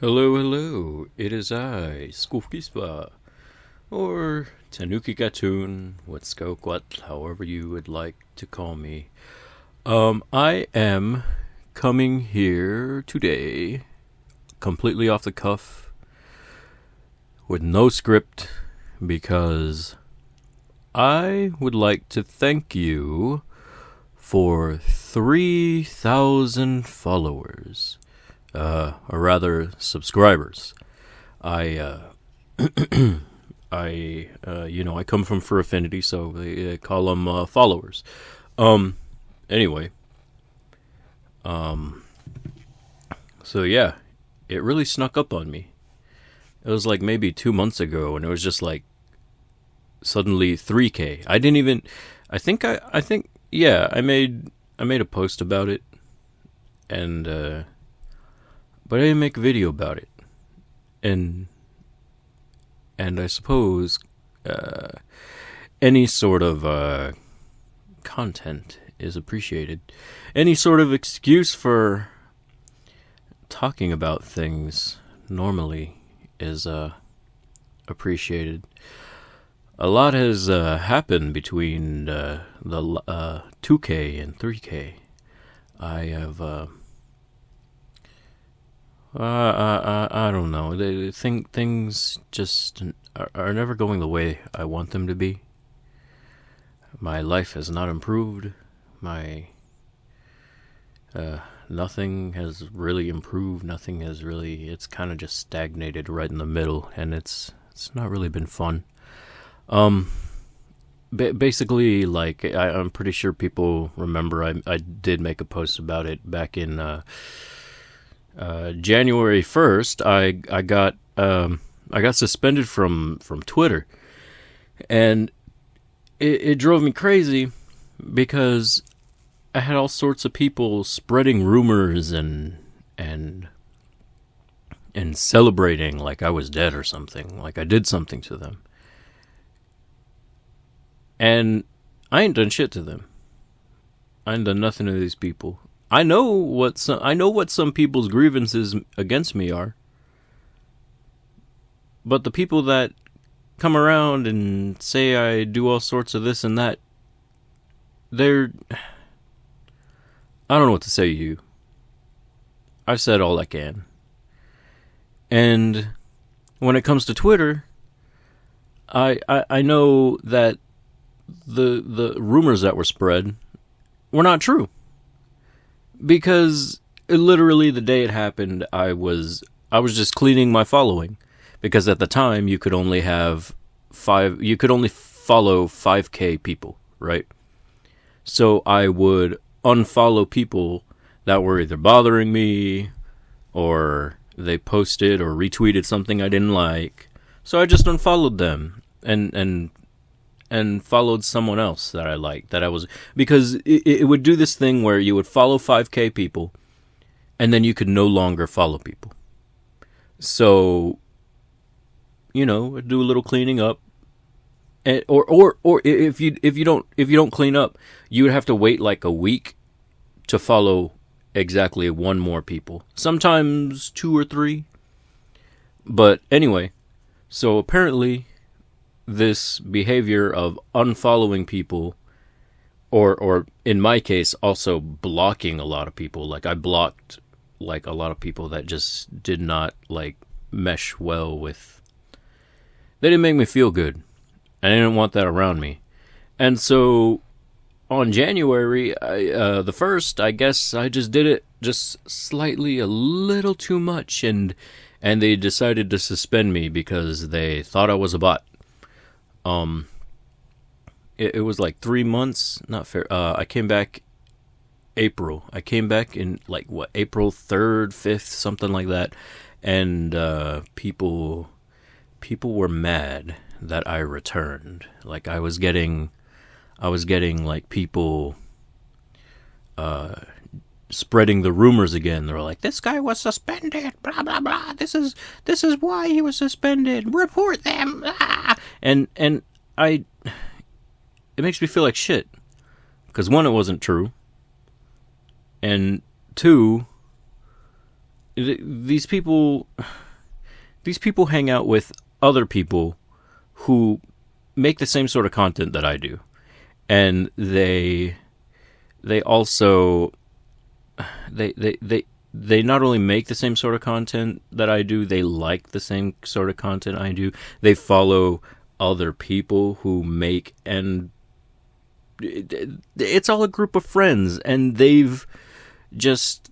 Hello, hello. It is I, Skufkispa, or Tanuki Gatun, Wetskokwat, however you would like to call me. I am coming here today, completely off the cuff, with no script, because I would like to thank you for 3,000 followers. Or rather, subscribers. I, I come from Fur Affinity, so they call them followers. Anyway, so yeah, it really snuck up on me. It was like maybe 2 months ago, and it was just like suddenly 3K. I didn't even. I made a post about it, and but I didn't make a video about it, and I suppose any sort of content is appreciated. Any sort of excuse for talking about things normally is appreciated. A lot has happened between the 2K and 3K. I have. I don't know. Things just are never going the way I want them to be. My life has not improved. Nothing has really improved. Nothing has really. It's kind of just stagnated right in the middle, and it's not really been fun. Basically, like I'm pretty sure people remember. I did make a post about it back in. January 1st, I got suspended from Twitter, and it drove me crazy because I had all sorts of people spreading rumors and celebrating like I was dead or something, like I did something to them, and I ain't done shit to them. I ain't done nothing to these people. I know what some people's grievances against me are. But the people that come around and say I do all sorts of this and that, I don't know what to say to you. I've said all I can. And when it comes to Twitter, I know that the rumors that were spread were not true. Because literally the day it happened, I was just cleaning my following, because at the time you could only follow 5K people, right? So I would unfollow people that were either bothering me, or they posted or retweeted something I didn't like. So I just unfollowed them and followed someone else that I liked, because it would do this thing where you would follow 5K people, and then you could no longer follow people. So, do a little cleaning up, or if you don't clean up, you would have to wait like a week to follow exactly one more people, sometimes 2 or 3. But anyway, so apparently, this behavior of unfollowing people, or in my case, also blocking a lot of people. Like I blocked like a lot of people that just did not like mesh well with. They didn't make me feel good. I didn't want that around me, and so on January the 1st, I guess I just did it just slightly a little too much, and they decided to suspend me because they thought I was a bot. It was like 3 months, not fair. I came back April. I came back in like April 3rd, 5th, something like that. And, people were mad that I returned. Like I was getting like people, spreading the rumors again. They were like, this guy was suspended, blah, blah, blah. This is why he was suspended. Report them. Blah. And it makes me feel like shit. Because 1, it wasn't true. And 2, these people hang out with other people who make the same sort of content that I do, and they also they not only make the same sort of content that I do, they like the same sort of content I do. They follow other people who make, and it's all a group of friends, and they've just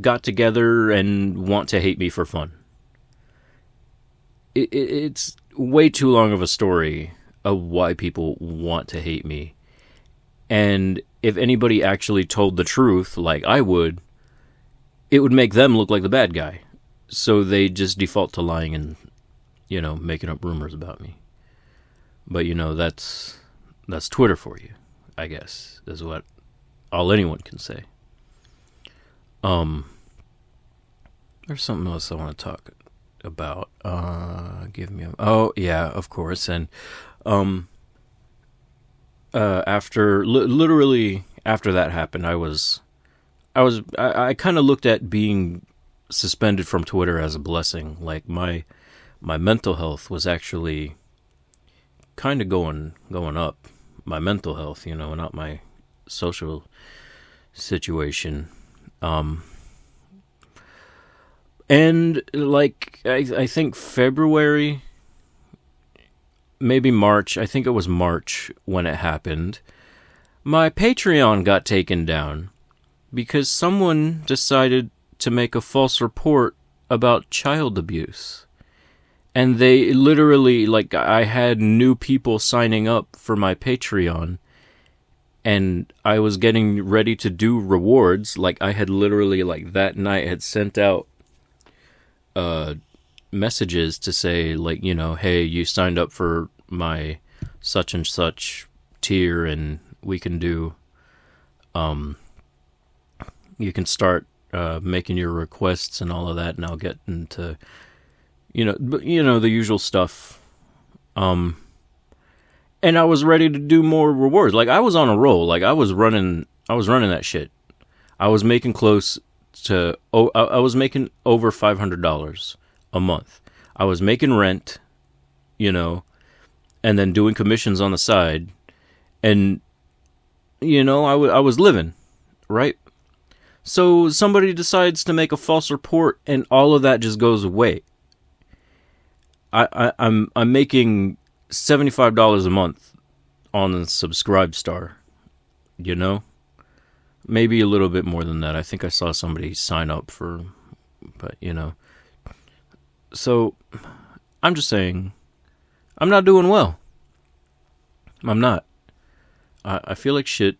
got together and want to hate me for fun. It's way too long of a story of why people want to hate me. And if anybody actually told the truth, like I would, it would make them look like the bad guy. So they just default to lying and, making up rumors about me. But, that's Twitter for you, I guess, is what all anyone can say. There's something else I want to talk about. Oh, yeah, of course. And, literally after that happened, I kind of looked at being suspended from Twitter as a blessing. Like my mental health was actually kind of going up. My mental health, not my social situation. And like I think February, maybe March. I think it was March when it happened. My Patreon got taken down because someone decided to make a false report about child abuse. And they literally, like, I had new people signing up for my Patreon, and I was getting ready to do rewards. Like, I had literally, like, that night had sent out messages to say, like, hey, you signed up for my such and such tier, and we can do, you can start making your requests and all of that, and I'll get into, the usual stuff. And I was ready to do more rewards. Like, I was on a roll. Like, I was running that shit. I was making close to, I was making over $500 a month. I was making rent, and then doing commissions on the side. And, I was living, right? So somebody decides to make a false report, and all of that just goes away. I'm making $75 a month on the Subscribe-Star, Maybe a little bit more than that. I think I saw somebody sign up for, but, So, I'm just saying, I'm not doing well. I'm not. I feel like shit.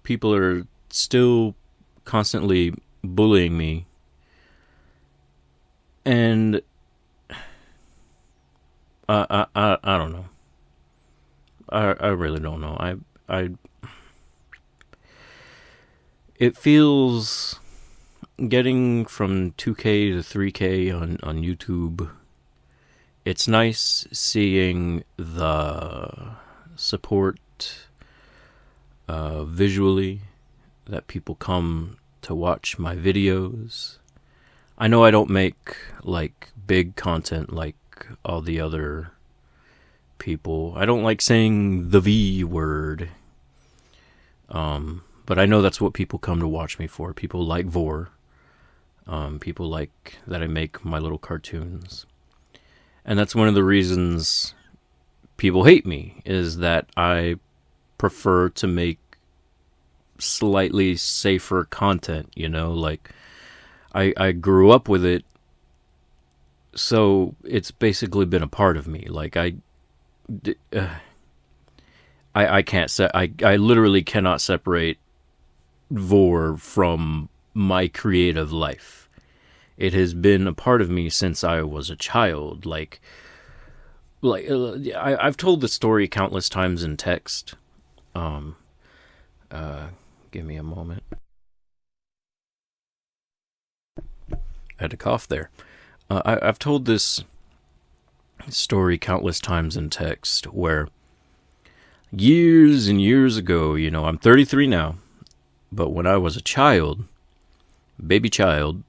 People are still constantly bullying me. And I don't know. I really don't know. It feels getting from 2K to 3K on YouTube. It's nice seeing the support visually, that people come to watch my videos. I know I don't make like big content like all the other people. I don't like saying the V word. But I know that's what people come to watch me for. People like Vore. People like that I make my little cartoons. And that's one of the reasons people hate me, is that I prefer to make slightly safer content, like I grew up with it, so it's basically been a part of me. Like I can't I literally cannot separate Vore from my creative life. It has been a part of me since I was a child. I've told the story countless times in text. Give me a moment. I had to cough there. I've told this story countless times in text, where years and years ago, I'm 33 now, but when I was a child, baby child,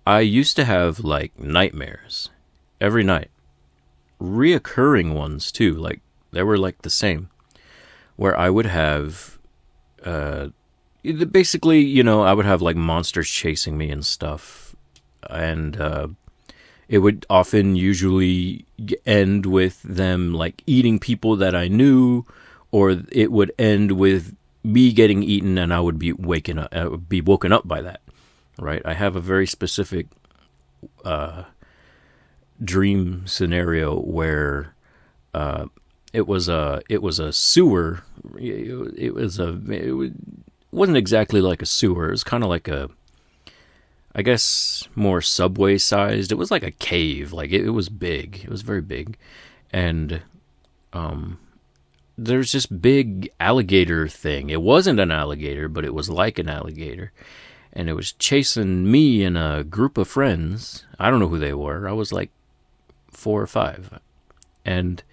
I used to have like nightmares every night, reoccurring ones too. Like they were like the same, where I would have, basically, I would have like monsters chasing me and stuff, and it would often usually end with them like eating people that I knew, or it would end with me getting eaten and I would be woken up by that. Right? I have a very specific dream scenario where it was a sewer. It wasn't exactly like a sewer. It was kind of like I guess more subway sized. It was like a cave. Like it was big. It was very big, and there's this big alligator thing. It wasn't an alligator, but it was like an alligator. And it was chasing me and a group of friends. I don't know who they were. I was like 4 or 5. And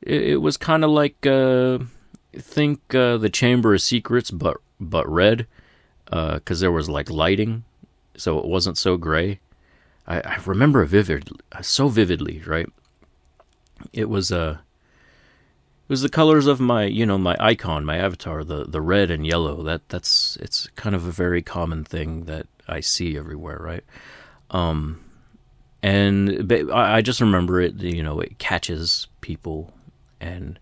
it was kind of like, think the Chamber of Secrets, but red. Because there was like lighting. So it wasn't so gray. I remember it so vividly, right? It was the colors of my, my icon, my avatar, the red and yellow. It's kind of a very common thing that I see everywhere, right? And I just remember it, it catches people, and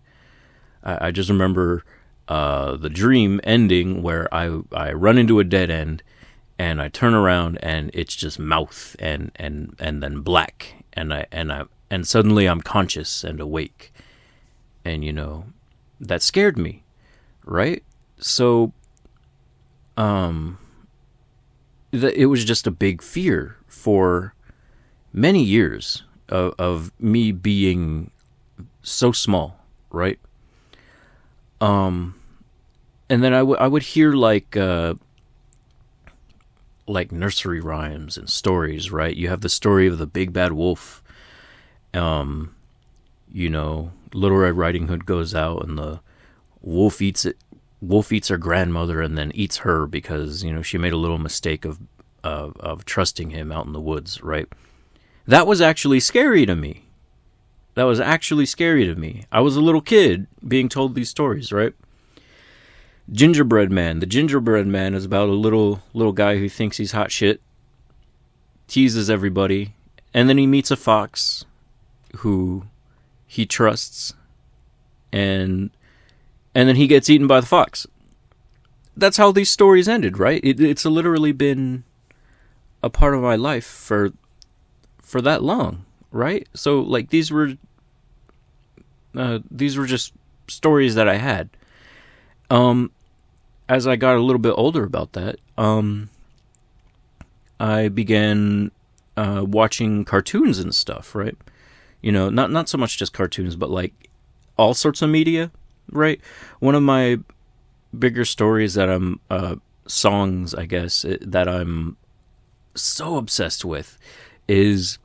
I just remember the dream ending where I run into a dead end, and I turn around and it's just mouth and then black, and suddenly I'm conscious and awake. And, that scared me, right? So, it was just a big fear for many years of me being so small, right? And then I would hear like nursery rhymes and stories, right? You have the story of the big bad wolf. Little Red Riding Hood goes out and the wolf eats it. Wolf eats her grandmother and then eats her because, she made a little mistake of trusting him out in the woods, right? That was actually scary to me. I was a little kid being told these stories, right? Gingerbread Man. The Gingerbread Man is about a little guy who thinks he's hot shit, teases everybody, and then he meets a fox who he trusts, and then he gets eaten by the fox. That's how these stories ended, right? It's literally been a part of my life for that long, right? So like these were just stories that I had. As I got a little bit older about that, I began watching cartoons and stuff, right? Not so much just cartoons, but like all sorts of media, right? One of my bigger stories that I'm, songs, I guess, that I'm so obsessed with is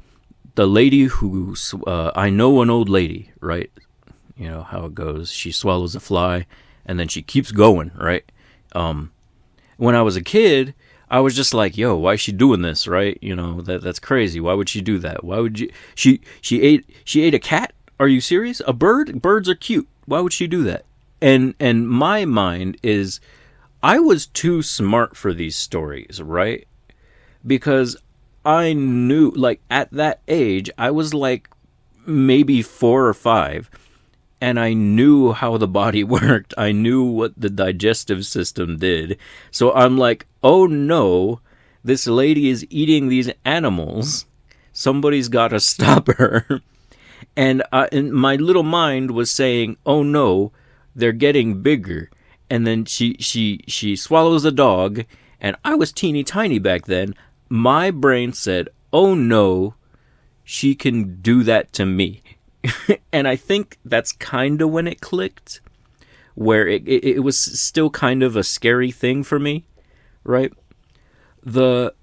the lady who, I know an old lady, right? You know how it goes. She swallows a fly and then she keeps going, right? When I was a kid, I was just like, yo, why is she doing this, right? That's crazy. Why would she do that? Why would she ate a cat? Are you serious? A bird? Birds are cute. Why would she do that? And my mind is, I was too smart for these stories, right? Because I knew, like, at that age, I was like maybe 4 or 5, and I knew how the body worked. I knew what the digestive system did. So I'm like, oh no, this lady is eating these animals. Somebody's got to stop her. And my little mind was saying, oh no, they're getting bigger. And then she swallows a dog, and I was teeny tiny back then. My brain said, oh no, she can do that to me. And I think that's kind of when it clicked, where it was still kind of a scary thing for me, right? The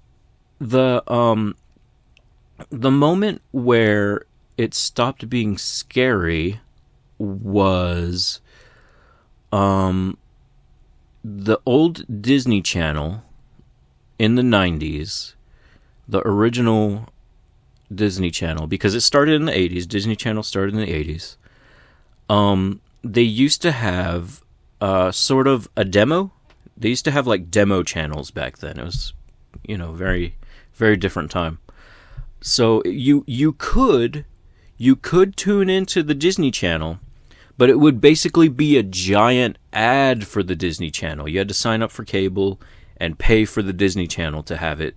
moment where it stopped being scary was the old Disney Channel in the 90s, the original Disney Channel, because it started in the 80s, Disney Channel started in the 80s, they used to have sort of a demo. They used to have like demo channels back then. It was, very, very different time. So you could tune into the Disney Channel, but it would basically be a giant ad for the Disney Channel. You had to sign up for cable and pay for the Disney Channel to have it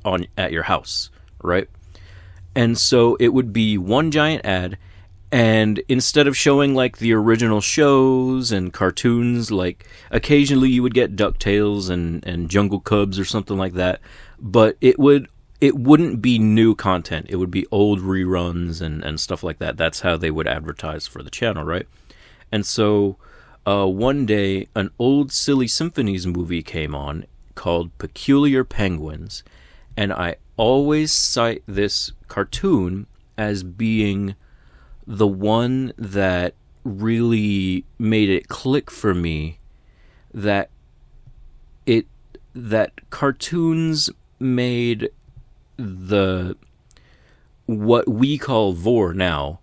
on at your house, right? And so it would be one giant ad, and instead of showing like the original shows and cartoons, like occasionally you would get DuckTales and Jungle Cubs or something like that, but it wouldn't be new content. It would be old reruns and stuff like that. That's how they would advertise for the channel, right? And so one day, an old Silly Symphonies movie came on called Peculiar Penguins, and I always cite this cartoon as being the one that really made it click for me that cartoons made what we call Vore now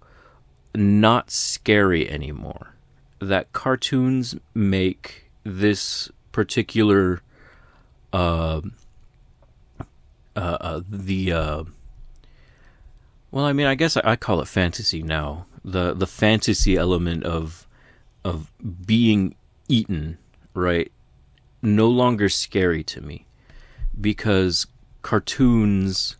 not scary anymore. That cartoons make this particular well, I mean, I guess I call it fantasy now. The fantasy element of being eaten, right? No longer scary to me, because cartoons,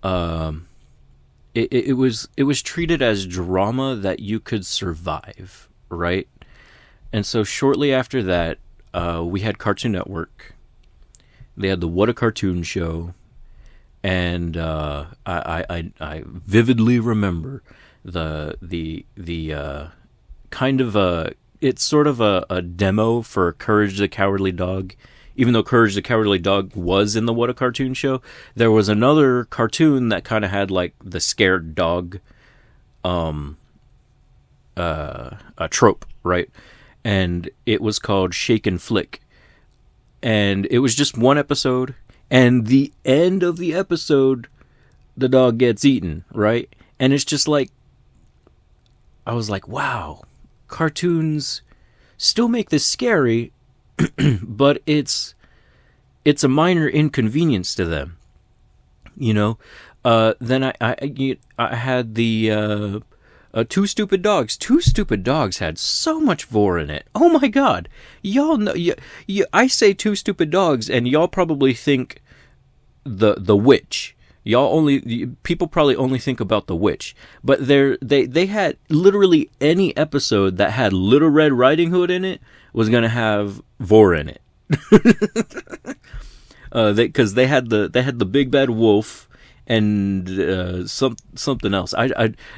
it was treated as drama that you could survive, right? And so shortly after that, we had Cartoon Network. They had the What a Cartoon Show, and I vividly remember the kind of it's sort of a demo for Courage the Cowardly Dog. Even though Courage the Cowardly Dog was in the What a Cartoon Show, there was another cartoon that kind of had like the scared dog a trope, right? And it was called Shake and Flick. And it was just one episode, and the end of the episode, the dog gets eaten, right? And it's just like, I was like, wow, cartoons still make this scary, but it's a minor inconvenience to them, Then I had the Two Stupid Dogs. Two Stupid Dogs had so much Vore in it. Oh my god, y'all know. I say Two Stupid Dogs, and y'all probably think the witch. People probably only think about the witch, but they had literally any episode that had Little Red Riding Hood in it was gonna have Vore in it, because they had the big bad wolf and something else.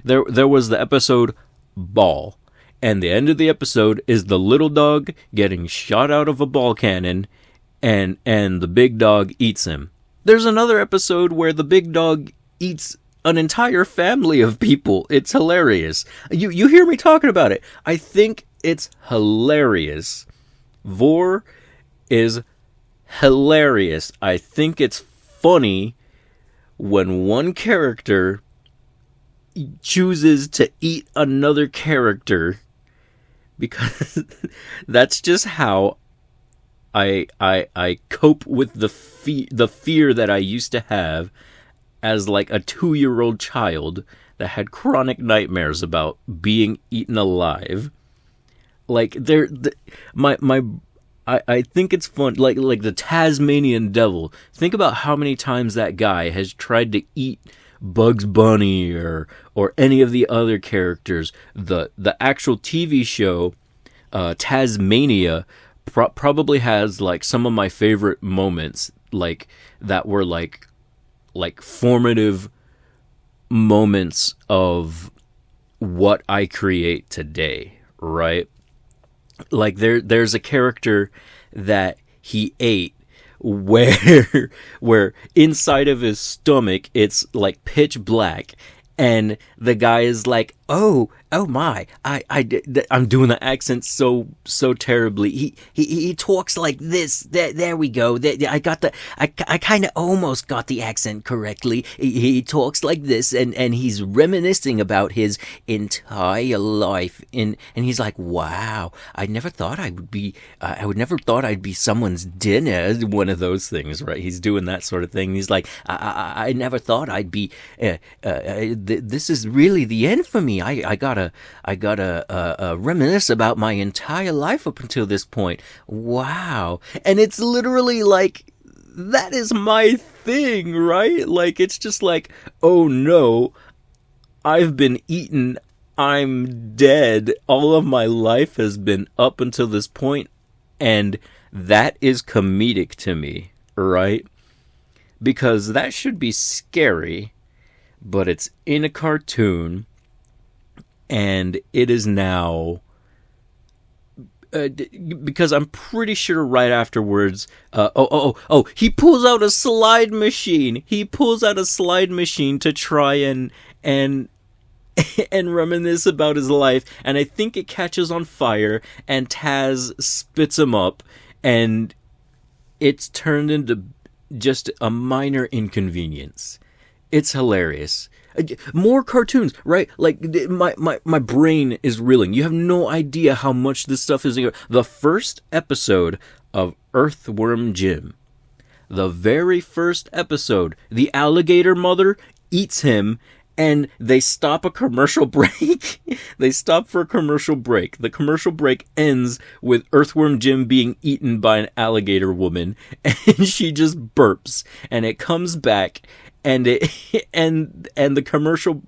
There was the episode Ball, and the end of the episode is the little dog getting shot out of a ball cannon, and the big dog eats him. There's another episode where the big dog eats an entire family of people. It's hilarious. You hear me talking about it. I think it's hilarious. Vore is hilarious. I think it's funny when one character chooses to eat another character, because that's just how I cope with the fear that I used to have as like a 2-year-old child that had chronic nightmares about being eaten alive. Like I think it's fun, like the Tasmanian Devil. Think about how many times that guy has tried to eat Bugs Bunny or any of the other characters. The actual TV show Tasmania probably has like some of my favorite moments, like that were like formative moments of what I create today, right? Like there's a character that he ate where inside of his stomach it's like pitch black, and the guy is like, Oh my! I'm doing the accent so terribly. He talks like this. There we go. I kind of almost got the accent correctly. He talks like this, and he's reminiscing about his entire life. And he's like, wow, I never thought I would be. I would never thought I'd be someone's dinner. One of those things, right? He's doing that sort of thing. He's like, I never thought I'd be. This is really the end for me. I gotta reminisce about my entire life up until this point. Wow. And it's literally like, that is my thing, right? Like, it's just like, oh no, I've been eaten. I'm dead. All of my life has been up until this point, and that is comedic to me, right? Because that should be scary, but it's in a cartoon. And it is now, because I'm pretty sure right afterwards, he pulls out a slide machine. He pulls out a slide machine to try and and reminisce about his life. And I think it catches on fire, and Taz spits him up, and it's turned into just a minor inconvenience. It's hilarious. More cartoons, right? Like, my brain is reeling. You have no idea how much this stuff is. The first episode of Earthworm Jim, the very first episode, the alligator mother eats him, and they stop a commercial break. They stop for a commercial break. The commercial break ends with Earthworm Jim being eaten by an alligator woman, and she just burps, and it comes back. And the commercial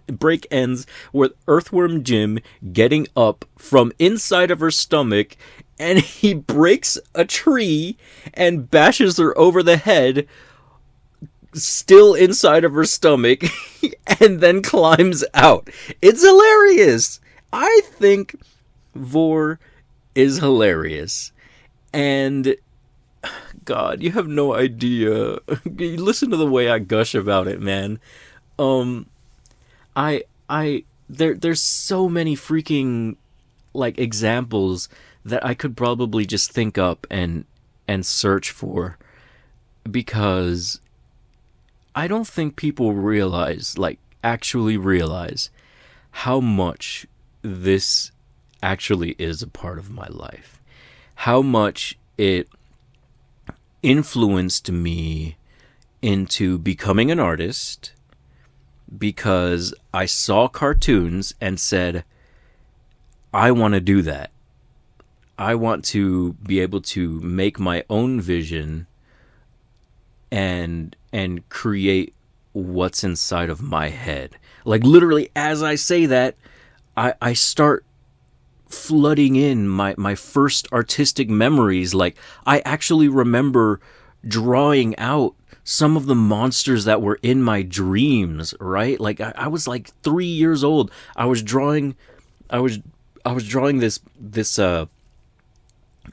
break ends with Earthworm Jim getting up from inside of her stomach, and he breaks a tree and bashes her over the head, still inside of her stomach, and then climbs out. It's hilarious. I think Vore is hilarious. And God, you have no idea. You listen to the way I gush about it, man. There's so many freaking, like, examples that I could probably just think up and search for, because I don't think people realize, like, actually realize how much this actually is a part of my life. How much it influenced me into becoming an artist, because I saw cartoons and said, I want to do that. I want to be able to make my own vision and create what's inside of my head. Like, literally, as I say that, I start flooding in my first artistic memories. Like, I actually remember drawing out some of the monsters that were in my dreams, right? Like, I was like 3 years old. I was drawing this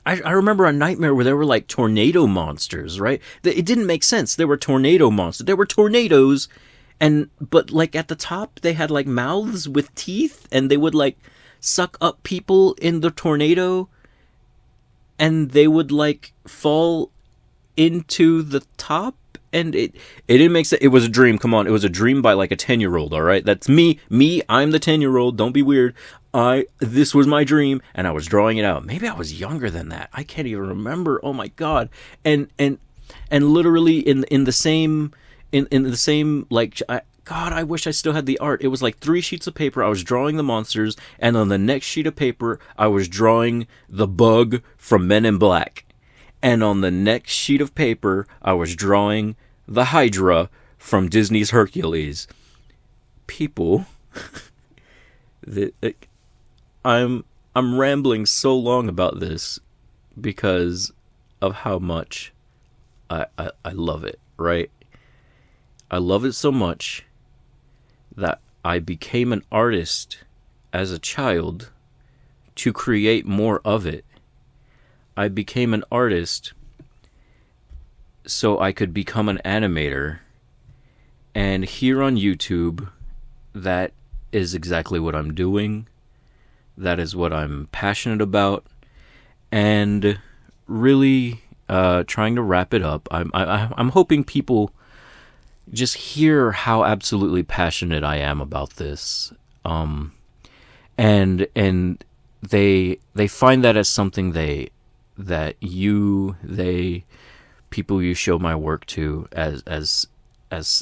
I remember a nightmare where there were like tornado monsters, right? It didn't make sense. There were tornado monsters. There were tornadoes, but like at the top they had like mouths with teeth, and they would like suck up people in the tornado, and they would like fall into the top, and it didn't make sense. It was a dream. Come on, it was a dream by like a 10-year-old. All right, that's me. I'm the 10-year-old. Don't be weird. This was my dream, and I was drawing it out. Maybe I was younger than that. I can't even remember. Oh my god. And literally in the same like, God, I wish I still had the art. It was like 3 sheets of paper. I was drawing the monsters, and on the next sheet of paper, I was drawing the bug from Men in Black. And on the next sheet of paper, I was drawing the Hydra from Disney's Hercules. People, I'm rambling so long about this because of how much I love it, right? I love it so much that I became an artist as a child to create more of it. I became an artist so I could become an animator. And here on YouTube, that is exactly what I'm doing. That is what I'm passionate about. And really trying to wrap it up, I'm hoping people just hear how absolutely passionate I am about this. And they find that as something people you show my work to, as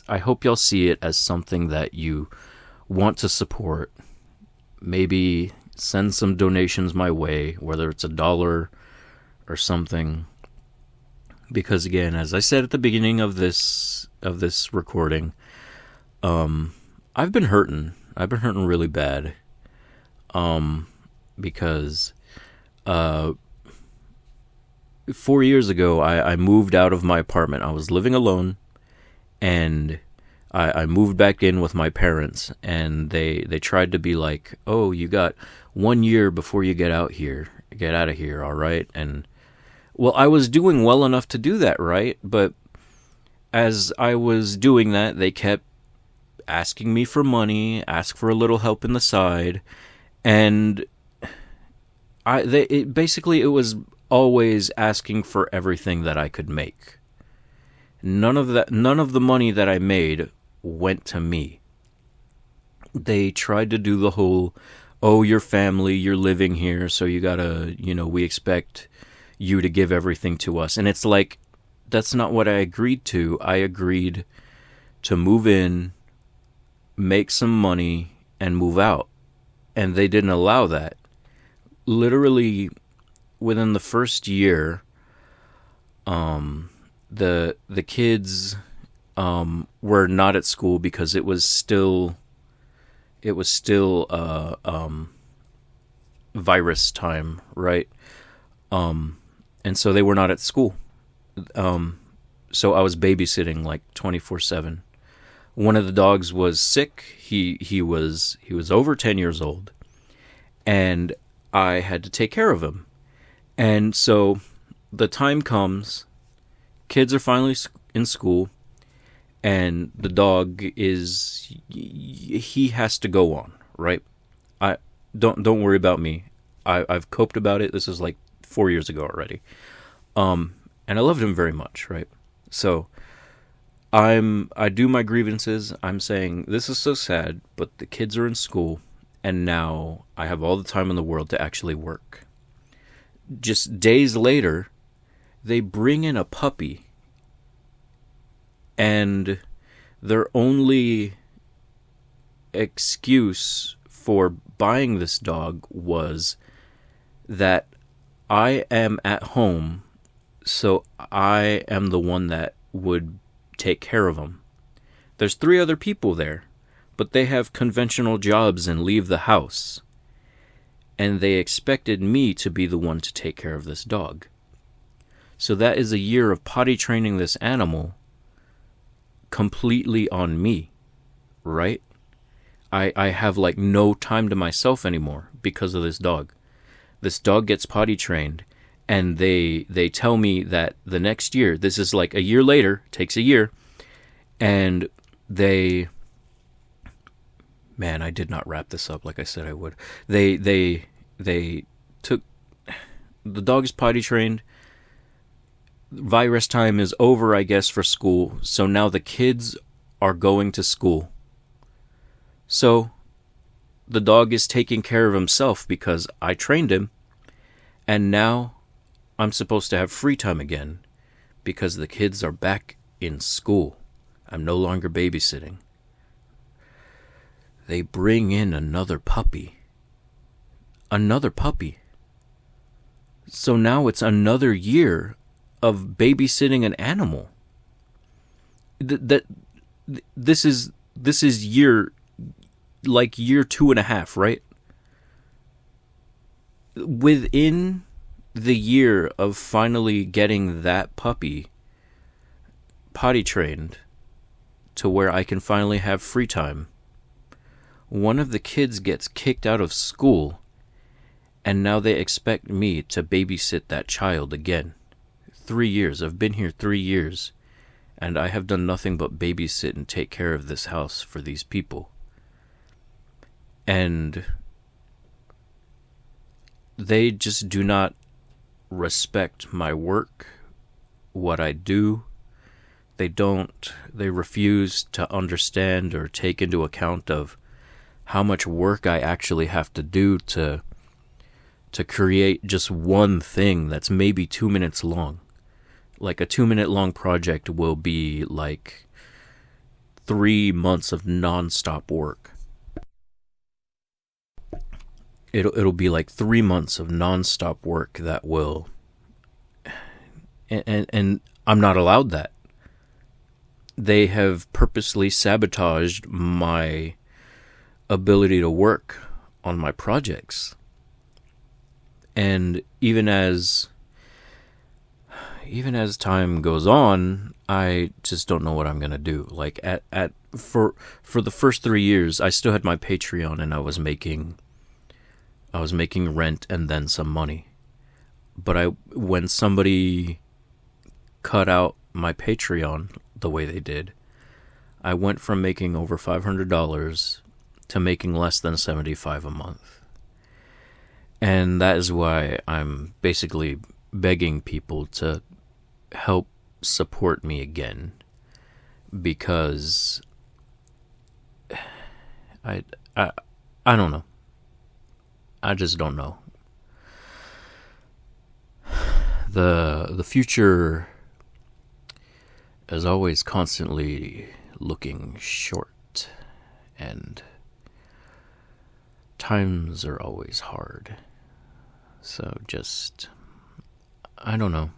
I hope y'all see it as something that you want to support. Maybe send some donations my way, whether it's $1 or something. Because again, as I said at the beginning of this recording, I've been hurting. I've been hurting really bad. Because 4 years ago, I moved out of my apartment. I was living alone, and I moved back in with my parents, and they tried to be like, oh, you got 1 year before you get out of here, all right? And, well, I was doing well enough to do that, right? But as I was doing that, they kept asking me for money, ask for a little help in the side, and it was always asking for everything that I could make. None of the money that I made went to me. They tried to do the whole, oh, your family, you're living here, so you gotta, we expect you to give everything to us. And it's like, that's not what I agreed to. I agreed to move in, make some money, and move out. And they didn't allow that. Literally, within the first year, the kids were not at school because it was still virus time, right? And so they were not at school. So I was babysitting like 24/7. One of the dogs was sick. He was over 10 years old, and I had to take care of him. And so the time comes, kids are finally in school, and the dog he has to go on, right? Don't worry about me. I've coped about it. This is like 4 years ago already. And I loved him very much, right? So I do my grievances. I'm saying, this is so sad, but the kids are in school, and now I have all the time in the world to actually work. Just days later, they bring in a puppy, and their only excuse for buying this dog was that I am at home, so I am the one that would take care of him. There's 3 other people there, but they have conventional jobs and leave the house. And they expected me to be the one to take care of this dog. So that is a year of potty training this animal completely on me, right? I have like no time to myself anymore because of this dog. This dog gets potty trained, and they tell me that the next year, this is like a year later, takes a year, and man, I did not wrap this up like I said I would. They took, the dog is potty trained. Virus time is over, I guess, for school. So now the kids are going to school. So the dog is taking care of himself because I trained him. And now I'm supposed to have free time again because the kids are back in school. I'm no longer babysitting. They bring in another puppy. Another puppy. So now it's another year of babysitting an animal. This is year 2.5, right? Within the year of finally getting that puppy potty trained to where I can finally have free time, one of the kids gets kicked out of school, and now they expect me to babysit that child again. 3 years. I've been here 3 years, and I have done nothing but babysit and take care of this house for these people. And they just do not respect my work, what I do. They refuse to understand or take into account of how much work I actually have to do to create just one thing that's maybe 2 minutes long. Like a 2-minute long project will be like 3 months of nonstop work. It'll be like 3 months of nonstop work that will, and I'm not allowed that. They have purposely sabotaged my ability to work on my projects. And even as time goes on, I just don't know what I'm gonna do. Like for the first 3 years, I still had my Patreon, and I was making rent and then some money. But when somebody cut out my Patreon the way they did, I went from making over $500 to making less than $75 a month. And that is why I'm basically begging people to help support me again, because I don't know. I just don't know. The future is always constantly looking short, and times are always hard. So just, I don't know.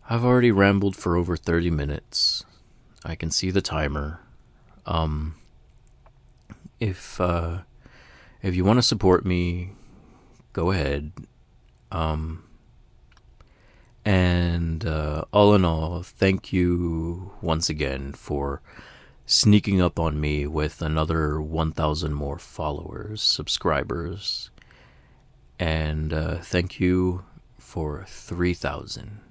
I've already rambled for over 30 minutes. I can see the timer. If you want to support me, go ahead. And all in all, thank you once again for sneaking up on me with another 1,000 more followers, subscribers. And thank you for 3,000.